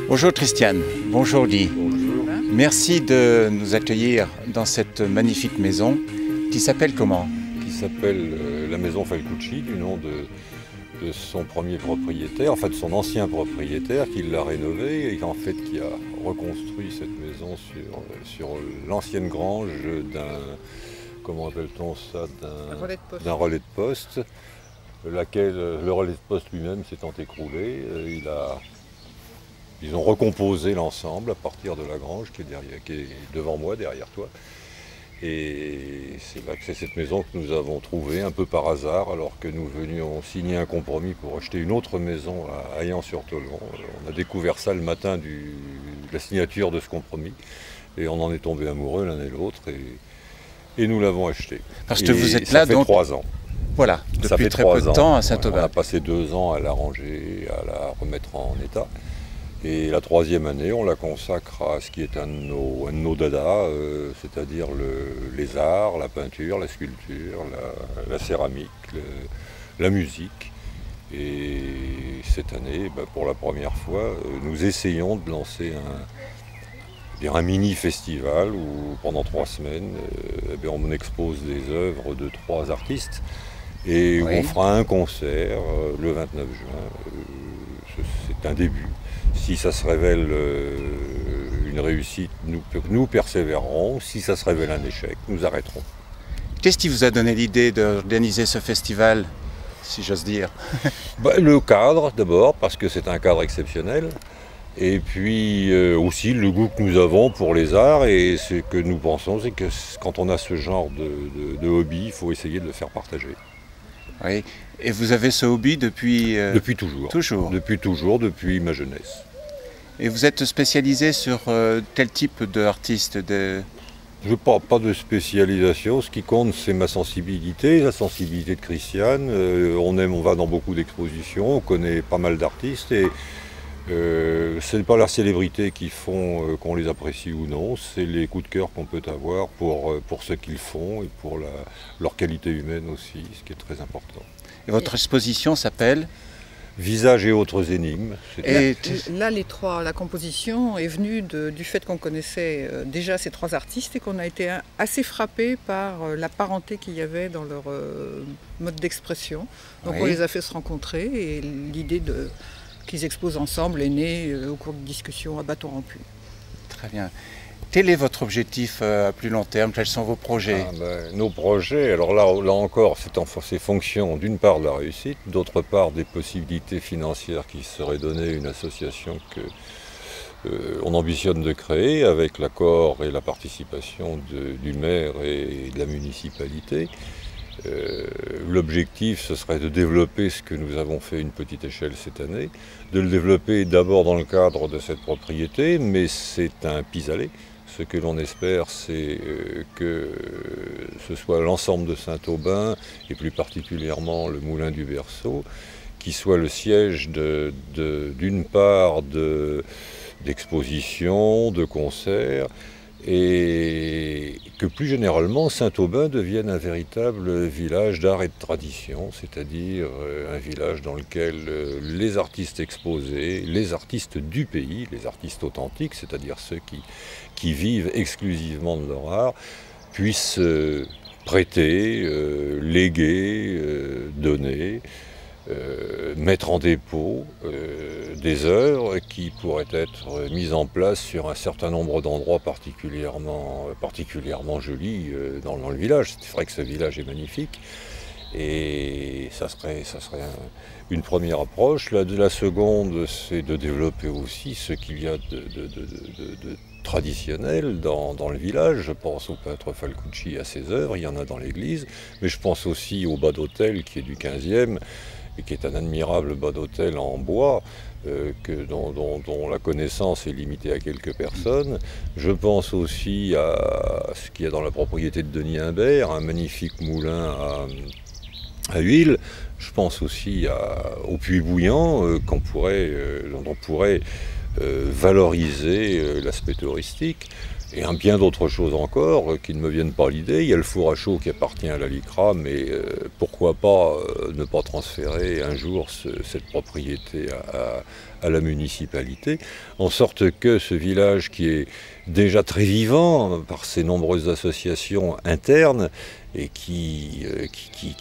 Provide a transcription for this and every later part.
Bonjour Christiane, bonjour Guy. Bonjour. Merci de nous accueillir dans cette magnifique maison qui s'appelle comment? Qui s'appelle la maison Falcucci, du nom de son premier propriétaire, enfin de son ancien propriétaire qui l'a rénovée et en fait qui a reconstruit cette maison sur l'ancienne grange d'un, comment appelle-t-on ça, d'un relais de poste, le relais de poste lui-même s'étant écroulé, ils ont recomposé l'ensemble à partir de la grange qui est devant moi, derrière toi. Et c'est là que c'est cette maison que nous avons trouvée un peu par hasard, alors que nous venions signer un compromis pour acheter une autre maison à Aillan-sur-Tolon. On a découvert ça le matin de la signature de ce compromis, et on en est tombé amoureux l'un et l'autre, et nous l'avons acheté. Parce que vous êtes là, ça fait donc 3 ans. Voilà, Ça depuis fait très 3 peu de ans. temps à Saint-Aubin. On a passé 2 ans à la ranger, à la remettre en état. Et la 3e année, on la consacre à ce qui est un de nos dadas, c'est-à-dire les arts, la peinture, la sculpture, la céramique, la musique. Et cette année, pour la première fois, nous essayons de lancer un mini-festival où pendant 3 semaines, on expose des œuvres de 3 artistes et où on fera un concert le 29 juin. C'est un début. Si ça se révèle une réussite, nous persévérerons. Si ça se révèle un échec, nous arrêterons. Qu'est-ce qui vous a donné l'idée d'organiser ce festival, si j'ose dire? Le cadre d'abord, parce que c'est un cadre exceptionnel. Et puis aussi le goût que nous avons pour les arts. Et ce que nous pensons, c'est que quand on a ce genre de hobby, il faut essayer de le faire partager. Oui. Et vous avez ce hobby depuis... Depuis toujours. Depuis toujours, depuis ma jeunesse. Et vous êtes spécialisé sur quel type d'artiste Je ne parle pas de spécialisation, ce qui compte c'est ma sensibilité, la sensibilité de Christiane. On va dans beaucoup d'expositions, on connaît pas mal d'artistes et ce n'est pas la célébrité qui font qu'on les apprécie ou non, c'est les coups de cœur qu'on peut avoir pour ce qu'ils font et pour leur qualité humaine aussi, ce qui est très important. Et votre exposition s'appelle Visages et autres énigmes. Et là, la composition est venue du fait qu'on connaissait déjà ces 3 artistes et qu'on a été assez frappés par la parenté qu'il y avait dans leur mode d'expression. Donc on les a fait se rencontrer et l'idée qu'ils exposent ensemble est née au cours de discussions à bâton rompu. Très bien. Quel est votre objectif à plus long terme? Quels sont vos projets? Nos projets, alors là encore, c'est fonction d'une part de la réussite, d'autre part des possibilités financières qui seraient données à une association qu'on ambitionne de créer avec l'accord et la participation du maire et de la municipalité. L'objectif, ce serait de développer ce que nous avons fait à une petite échelle cette année, de le développer d'abord dans le cadre de cette propriété, mais c'est un pis-aller. Ce que l'on espère, c'est que ce soit l'ensemble de Saint-Aubin, et plus particulièrement le Moulin du Berceau, qui soit le siège d'une part d'expositions, de concerts, et que plus généralement Saint-Aubin devienne un véritable village d'art et de tradition, c'est-à-dire un village dans lequel les artistes exposés, les artistes du pays, les artistes authentiques, c'est-à-dire ceux qui vivent exclusivement de leur art, puissent prêter, léguer, donner, mettre en dépôt des œuvres qui pourraient être mises en place sur un certain nombre d'endroits particulièrement jolis dans le village. C'est vrai que ce village est magnifique et ça serait une première approche. La seconde, c'est de développer aussi ce qu'il y a de traditionnel dans le village. Je pense au peintre Falcucci et à ses œuvres, il y en a dans l'église, mais je pense aussi au bas d'hôtel qui est du 15e et qui est un admirable bas d'hôtel en bois dont la connaissance est limitée à quelques personnes. Je pense aussi à ce qu'il y a dans la propriété de Denis Imbert, un magnifique moulin à huile. Je pense aussi au puits bouillant dont on pourrait valoriser l'aspect touristique. et bien d'autres choses encore qui ne me viennent pas à l'idée. Il y a le four à chaud qui appartient à la LICRA, mais pourquoi pas ne pas transférer un jour cette propriété à la municipalité, en sorte que ce village qui est déjà très vivant par ses nombreuses associations internes et qui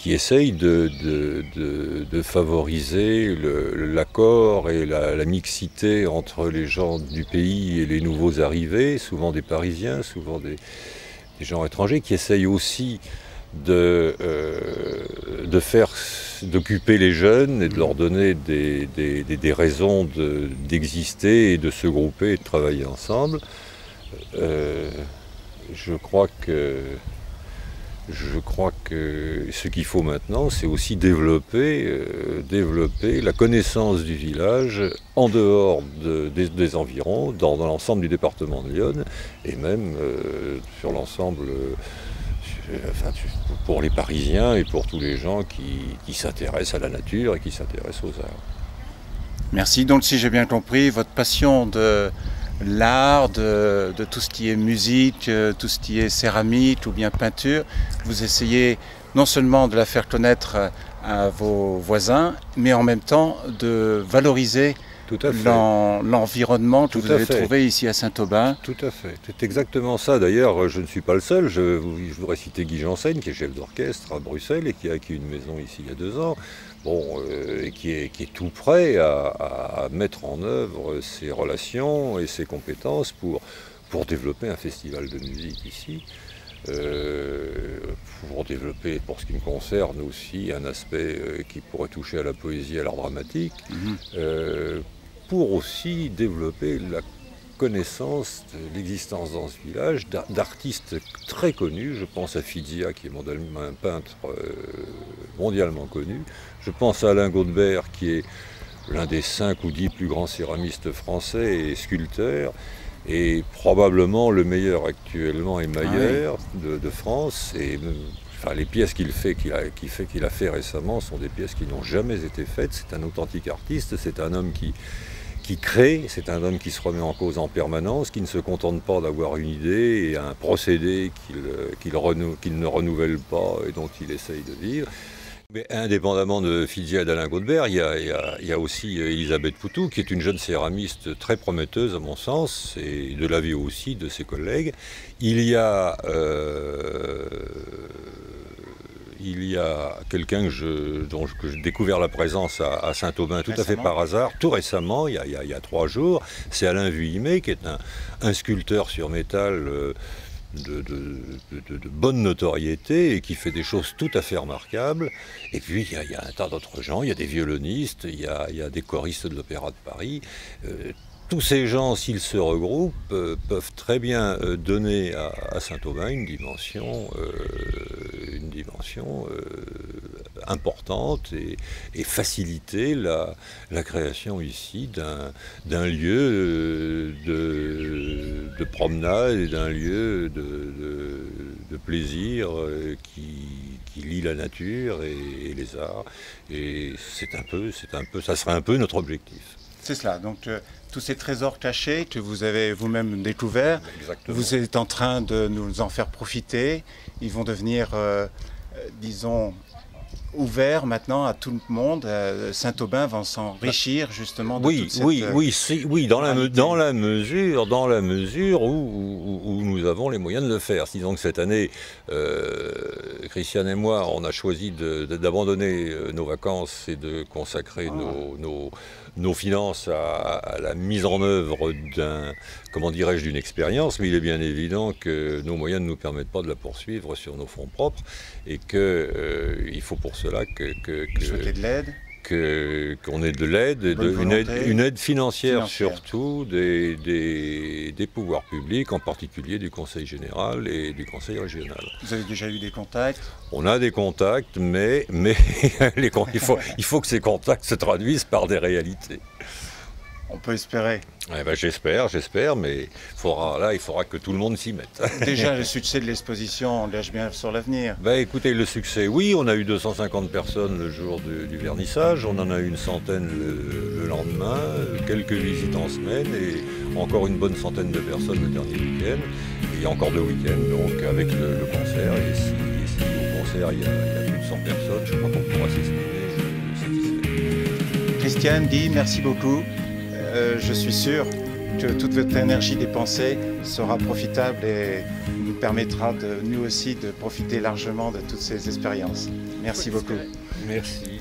essaye de favoriser l'accord et la mixité entre les gens du pays et les nouveaux arrivés, souvent des Parisiens, souvent des gens étrangers, qui essayent aussi d'occuper les jeunes et de leur donner des raisons d'exister et de se grouper et de travailler ensemble. Je crois que ce qu'il faut maintenant, c'est aussi développer la connaissance du village en dehors des environs, dans l'ensemble du département de l'Yonne, et même sur l'ensemble, pour les Parisiens et pour tous les gens qui s'intéressent à la nature et qui s'intéressent aux arts. Merci. Donc si j'ai bien compris, votre passion de l'art, de tout ce qui est musique, tout ce qui est céramique ou bien peinture, vous essayez non seulement de la faire connaître à vos voisins, mais en même temps de valoriser l'environnement que vous avez trouvé ici à Saint-Aubin. Tout à fait, c'est exactement ça. D'ailleurs, je ne suis pas le seul. Je voudrais citer Guy Janssen, qui est chef d'orchestre à Bruxelles et qui a acquis une maison ici il y a 2 ans. Et qui est tout prêt à mettre en œuvre ses relations et ses compétences pour développer un festival de musique ici, pour développer, pour ce qui me concerne aussi, un aspect qui pourrait toucher à la poésie et à l'art dramatique, pour aussi développer la connaissance de l'existence dans ce village d'artistes très connus. Je pense à Fidia, qui est un peintre mondialement connu. Je pense à Alain Gaudebert, qui est l'un des 5 ou 10 plus grands céramistes français et sculpteurs, et probablement le meilleur actuellement émailleur de France. Et les pièces qu'il a fait récemment sont des pièces qui n'ont jamais été faites. C'est un authentique artiste, c'est un homme qui crée, c'est un homme qui se remet en cause en permanence, qui ne se contente pas d'avoir une idée et un procédé qu'il ne renouvelle pas et dont il essaye de vivre. Mais indépendamment de Fidia et d'Alain Gaudebert, il y a aussi Elisabeth Poutou, qui est une jeune céramiste très prometteuse à mon sens, et de l'avis aussi de ses collègues. Il y a quelqu'un dont j'ai découvert la présence à Saint-Aubin tout à fait par hasard, tout récemment, il y a 3 jours. C'est Alain Vuillemé, qui est un sculpteur sur métal de bonne notoriété et qui fait des choses tout à fait remarquables. Et puis il y a un tas d'autres gens, il y a des violonistes, il y a des choristes de l'Opéra de Paris. Tous ces gens, s'ils se regroupent, peuvent très bien donner à Saint-Aubin une dimension importante et faciliter la création ici d'un lieu de promenade et d'un lieu de plaisir qui lie la nature et les arts. Et ça serait un peu notre objectif. C'est cela, donc tous ces trésors cachés que vous avez vous-même découverts, vous êtes en train de nous en faire profiter. Ils vont devenir, disons, ouverts maintenant à tout le monde. Saint-Aubin va s'enrichir justement de toute cette... Oui, dans la mesure où nous avons les moyens de le faire. Disons que cette année, Christiane et moi, on a choisi d'abandonner nos vacances et de consacrer nos finances à la mise en œuvre d'une expérience, mais il est bien évident que nos moyens ne nous permettent pas de la poursuivre sur nos fonds propres et qu'il faut pour cela souhaiter de l'aide, qu'on ait de l'aide, une aide financière surtout des pouvoirs publics, en particulier du Conseil général et du Conseil régional. Vous avez déjà eu des contacts? On a des contacts, mais il faut que ces contacts se traduisent par des réalités. On peut espérer. J'espère, mais il faudra que tout le monde s'y mette. Déjà, le succès de l'exposition engage bien sur l'avenir. Écoutez, le succès, oui, on a eu 250 personnes le jour du vernissage, on en a eu une centaine le lendemain, quelques visites en semaine, et encore une bonne centaine de personnes le dernier week-end. Et il y a encore 2 week-ends donc avec le concert. Et si au concert il y a plus de 100 personnes, je crois qu'on pourra s'estimer satisfait. Christiane, Guy, merci beaucoup. Je suis sûr que toute votre énergie dépensée sera profitable et nous permettra nous aussi de profiter largement de toutes ces expériences. Merci beaucoup. Merci.